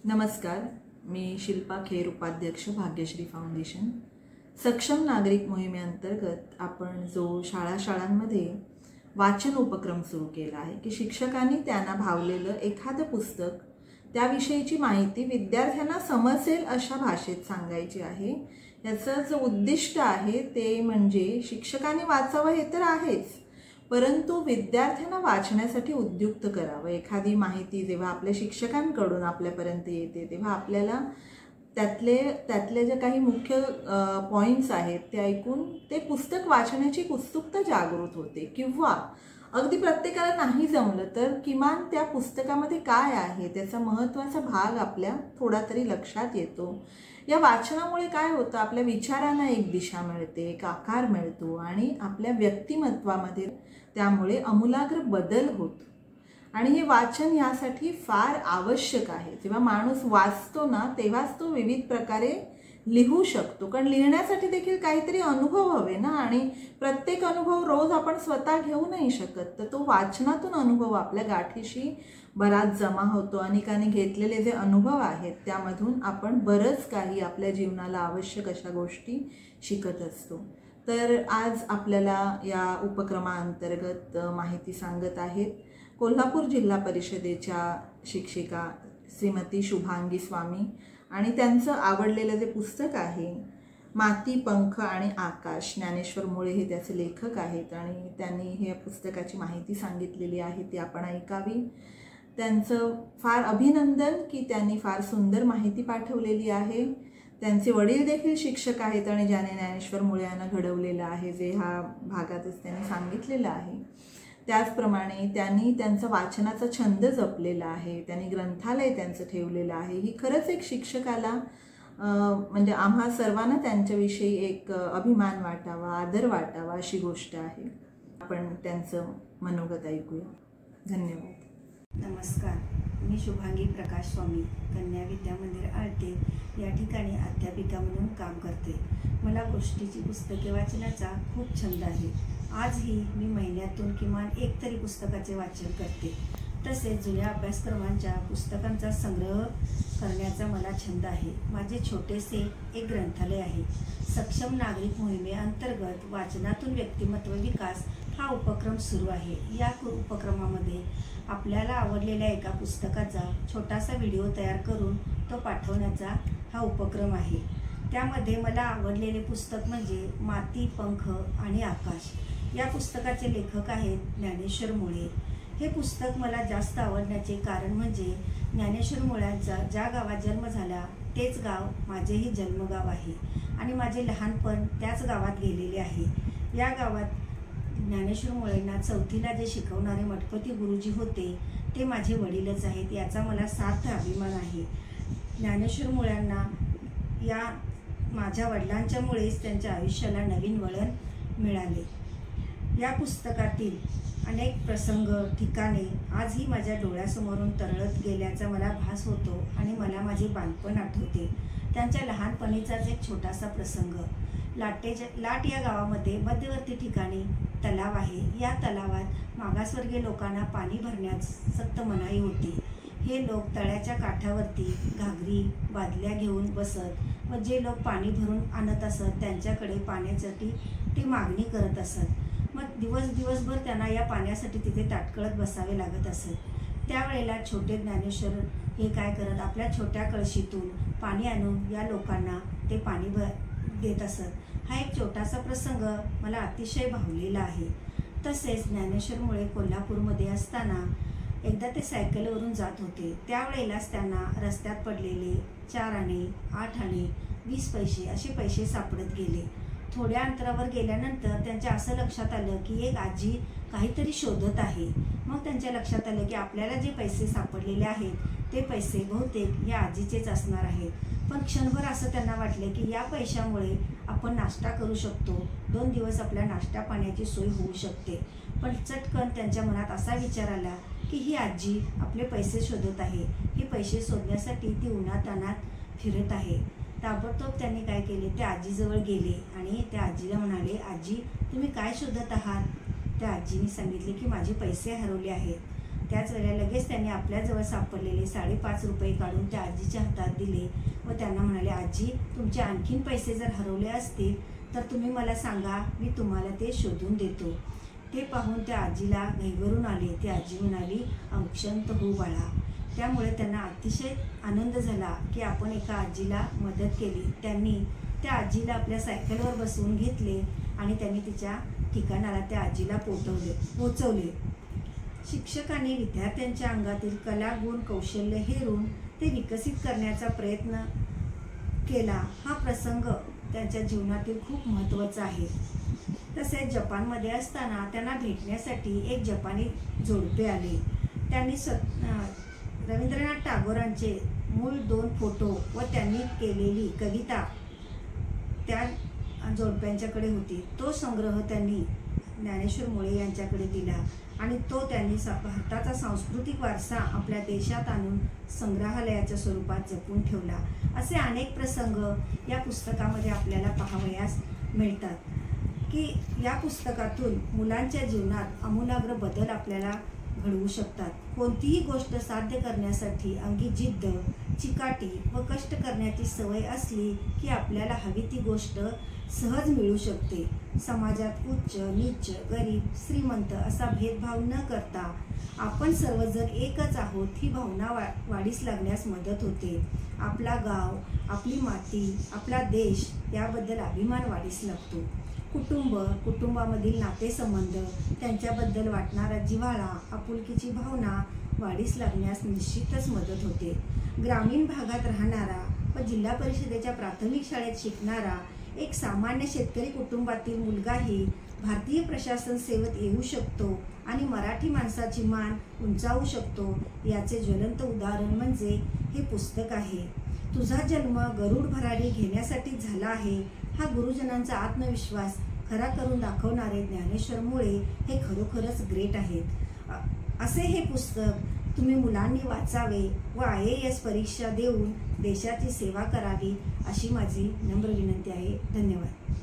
नमस्कार, मी शिल्पा खेर, उपाध्यक्ष भाग्यश्री फाउंडेशन। सक्षम नागरिक मोहिमेअंतर्गत आपण जो शाळांमध्ये वाचन उपक्रम सुरू केला आहे की शिक्षकांनी त्यांना भावलेलं एखादं पुस्तक त्याविषयीची माहिती विद्यार्थ्यांना समजेल अशा भाषेत सांगायची आहे। याचं जो उद्दिष्ट आहे ते म्हणजे शिक्षकांनी वाचावं हे तर आहेच, परंतु विद्यार्थ्यांना वाचण्यासाठी उद्युक्त करावं। एखादी माहिती जेव्हा आपल्या शिक्षकांकडून आपल्यापर्यंत येते तेव्हा आपल्याला त्यातले जे काही मुख्य पॉइंट्स आहेत ते ऐकून ते पुस्तक वाचण्याची उत्सुकता जागृत होते, किंवा अगदी प्रत्येकाला नाही जमलं तर किमान त्या पुस्तकामध्ये काय आहे त्याचा महत्त्वाचा भाग आपल्या थोडा तरी लक्षात येतो। या वाचनामुळे काय होतं, आपल्या विचारांना एक दिशा मिळते, एक आकार मिळतो आणि आपल्या व्यक्तिमत्वामध्ये त्यामुळे आमूलाग्र बदल होतो। आणि हे वाचन यासाठी फार आवश्यक आहे। जेव्हा माणूस वाचतो ना तेव्हाच तो विविध प्रकारे लिहू शकतो, कारण लिहिण्यासाठी देखील काहीतरी अनुभव हवे ना, आणि प्रत्येक अनुभव रोज आपण स्वतः घेऊ नाही शकत, तर तो वाचनातून अनुभव आपल्या गाठीशी बराच जमा होतो। अनेकांनी घेतलेले जे अनुभव आहेत त्यामधून आपण बरंच काही आपल्या जीवनाला आवश्यक अशा गोष्टी शिकत असतो। तर आज आपल्याला या उपक्रमाअंतर्गत माहिती सांगत आहेत कोल्हापूर जिल्हा परिषदेच्या शिक्षिका श्रीमती शुभांगी स्वामी, आणि त्यांचं आवडलेलं जे पुस्तक आहे माती, पंख आणि आकाश, ज्ञानेश्वर मुळे हे त्याचे लेखक आहेत आणि त्यांनी हे पुस्तकाची माहिती सांगितलेली आहे ती आपण ऐकावी। त्यांचं फार अभिनंदन की त्यांनी फार सुंदर माहिती पाठवलेली आहे। त्यांचे वडील देखील शिक्षक आहेत आणि ज्याने ज्ञानेश्वर मुळे यांना घडवलेलं आहे, जे हा भागातच त्यांनी सांगितलेलं आहे। त्याचप्रमाणे त्यांनी त्यांचा वाचनाचा छंद जपलेला आहे, त्यांनी ग्रंथालय त्यांचं ठेवलेलं आहे। ही खरंच एक शिक्षकाला म्हणजे आम्हा सर्वांना त्यांच्याविषयी एक अभिमान वाटावा, आदर वाटावा अशी गोष्ट आहे। आपण त्यांचं मनोगत ऐकूया। धन्यवाद। नमस्कार, मी शुभांगी प्रकाश स्वामी, कन्या विद्या मंदिर आळते या ठिकाणी अध्यापिका म्हणून काम करते। मला गोष्टीची पुस्तके वाचण्याचा खूप छंद आहे। आजही मी महिन्यातून किमान एक तरी पुस्तकाचे वाचन करते। तसेच जुन्या अभ्यासक्रमांच्या पुस्तकांचा संग्रह करण्याचा मला छंद आहे। माझे छोटेसे एक ग्रंथालय आहे। सक्षम नागरिक मोहिमेअंतर्गत वाचनातून व्यक्तिमत्व विकास हा उपक्रम सुरू आहे। या उपक्रमामध्ये आपल्याला आवडलेल्या एका पुस्तकाचा छोटासा व्हिडिओ तयार करून तो पाठवण्याचा हा उपक्रम आहे। त्यामध्ये मला आवडलेले पुस्तक म्हणजे माती, पंख आणि आकाश। या पुस्तकाचे लेखक आहेत ज्ञानेश्वर मुळे। हे पुस्तक मला जास्त आवडण्याचे कारण म्हणजे ज्ञानेश्वर मुळ्यांचा ज्या गावात जन्म झाला तेच गाव माझेही जन्मगाव आहे आणि माझे लहानपण त्याच गावात गेलेले आहे। या गावात ज्ञानेश्वर मुळेंना चौथीला जे शिकवणारे मठपती गुरुजी होते ते माझे वडीलच आहेत, याचा मला सार्थ अभिमान आहे। ज्ञानेश्वर मुळ्यांना या माझ्या वडिलांच्यामुळेच त्यांच्या आयुष्याला नवीन वळण मिळाले। या पुस्तकातील अनेक प्रसंग, ठिकाणे आजही माझ्या डोळ्यासमोरून तरळत गेल्याचा मला भास होतो आणि मला माझे बालपण आठवते। त्यांच्या लहानपणीचाच एक छोटासा प्रसंग। लाट या गावामध्ये मध्यवर्ती ठिकाणी तलाव आहे। या तलावात मागासवर्गीय लोकांना पाणी भरण्यास सक्त मनाई होती। हे लोक तळ्याच्या काठावरती घागरी, बादल्या घेऊन बसत व जे लोक पाणी भरून आणत असत त्यांच्याकडे पाण्यासाठी ते मागणी करत असत। मग दिवसभर त्यांना या पाण्यासाठी तिथे ताटकळत बसावे लागत असत। त्यावेळेला छोटे ज्ञानेश्वर हे काय करत, आपल्या छोट्या कळशीतून पाणी आणून या लोकांना ते पाणी देत असत। हा एक छोटासा प्रसंग मला अतिशय भावलेला आहे। तसेच ज्ञानेश्वर मुळे कोल्हापूरमध्ये असताना एकदा ते सायकलवरून जात होते। त्यावेळेलाच त्यांना रस्त्यात पडलेले 4 आणे, 8 आणे, 20 पैसे असे पैसे सापडत गेले। थोड्या अंतरावर गेल्यानंतर त्यांच्या असं लक्षात आलं की एक आजी काहीतरी शोधत आहे। मग त्यांच्या लक्षात आलं की आपल्याला जे पैसे सापडलेले आहेत ते पैसे बहुतेक या आजीचेच असणार आहेत। पण क्षणभर असं त्यांना वाटले की या पैशामुळे आपण नाश्ता करू शकतो, 2 दिवस आपल्या नाश्ता पाण्याची सोय होऊ शकते। पण चटकन त्यांच्या मनात असा विचार आला की ही आजी आपले पैसे शोधत आहे, हे पैसे शोधण्यासाठी ती उन्हातान्हात फिरत आहे। ताबडतोब त्यांनी काय केले, त्या आजीजवळ गेले आणि त्या आजीला म्हणाले, आजी तुम्ही काय शोधत आहात? त्या आजीने सांगितले की माझे पैसे हरवले आहेत। त्याच वेळेला लगेच त्यांनी आपल्याजवळ सापडलेले 5.5 रुपये काढून त्या आजीच्या हातात दिले व त्यांना म्हणाले, आजी, तुमचे आणखीन पैसे जर हरवले असतील तर तुम्ही मला सांगा, मी तुम्हाला ते शोधून देतो. ते पाहून त्या आजीला घाईभरून आले. ती आजी म्हणाली, अंशांत हो बाळा. त्यामुळे त्यांना अतिशय आनंद झाला की आपण एका आजीला मदत केली. त्यांनी त्या आजीला आपल्या सायकलवर बसवून घेतले आणि त्यांनी तिच्या ठिकाणाला त्या आजीला पोचवले. शिक्षकांनी विद्यार्थ्यांच्या अंगातील कला, गुण, कौशल्य हेरून ते विकसित करण्याचा प्रयत्न केला. हा प्रसंग त्यांच्या जीवनातील खूप महत्त्वाचा आहे. तसेच जपानमध्ये असताना त्यांना भेटण्यासाठी एक जपानी जोडपे आले. त्यांनी रवींद्रनाथ टागोरांचे मूळ 2 फोटो व त्यांनी केलेली कविता त्या जोडप्यांच्याकडे होती. तो संग्रह त्यांनी ज्ञानेश्वर मुळे यांच्याकडे दिला आणि तो त्यांनी भारताचा सांस्कृतिक वारसा आपल्या देशात आणून संग्रहालयाच्या स्वरूपात जपून ठेवला. असे अनेक प्रसंग या पुस्तकामध्ये आपल्याला पाहावयास मिळतात की या पुस्तकातून मुलांच्या जीवनात आमूलाग्र बदल आपल्याला घडवू शकतात. कोणतीही गोष्ट साध्य करण्यासाठी अंगी जिद्द, चिकाटी व कष्ट करण्याची सवय असली की आपल्याला हवी ती गोष्ट सहज मिळू शकते. समाजात उच्च, नीच, गरीब, श्रीमंत असा भेदभाव न करता आपण सर्वजण एकच आहोत ही भावना वाढीस लागण्यास मदत होते. आपला गाव, आपली माती, आपला देश याबद्दल अभिमान वाढीस लागतो. कुटुंब, कुटुंबामधील नातेसंबंध, त्यांच्याबद्दल वाटणारा जिव्हाळा, आपुलकीची भावना वाढीस लागण्यास निश्चितच मदत होते. ग्रामीण भागात राहणारा व जिल्हा परिषदेच्या प्राथमिक शाळेत शिकणारा एक सामान्य शेतकरी कुटुंबातील मुलगाही भारतीय प्रशासन सेवेत येऊ शकतो आणि मराठी माणसाची मान उंचावू शकतो. याचे ज्वलंत उदाहरण म्हणजे हे पुस्तक आहे. तुझा जन्म गरुड भरारी घेण्यासाठी झाला आहे हा गुरुजनांचा आत्मविश्वास खरा करून दाखवणारे ज्ञानेश्वर मुळे हे खरोखरच ग्रेट आहेत. असे हे पुस्तक तुम्ही मुलांनी वाचावे व IAS परीक्षा देऊन देशाची सेवा करावी अशी माझी नम्र विनंती आहे. धन्यवाद.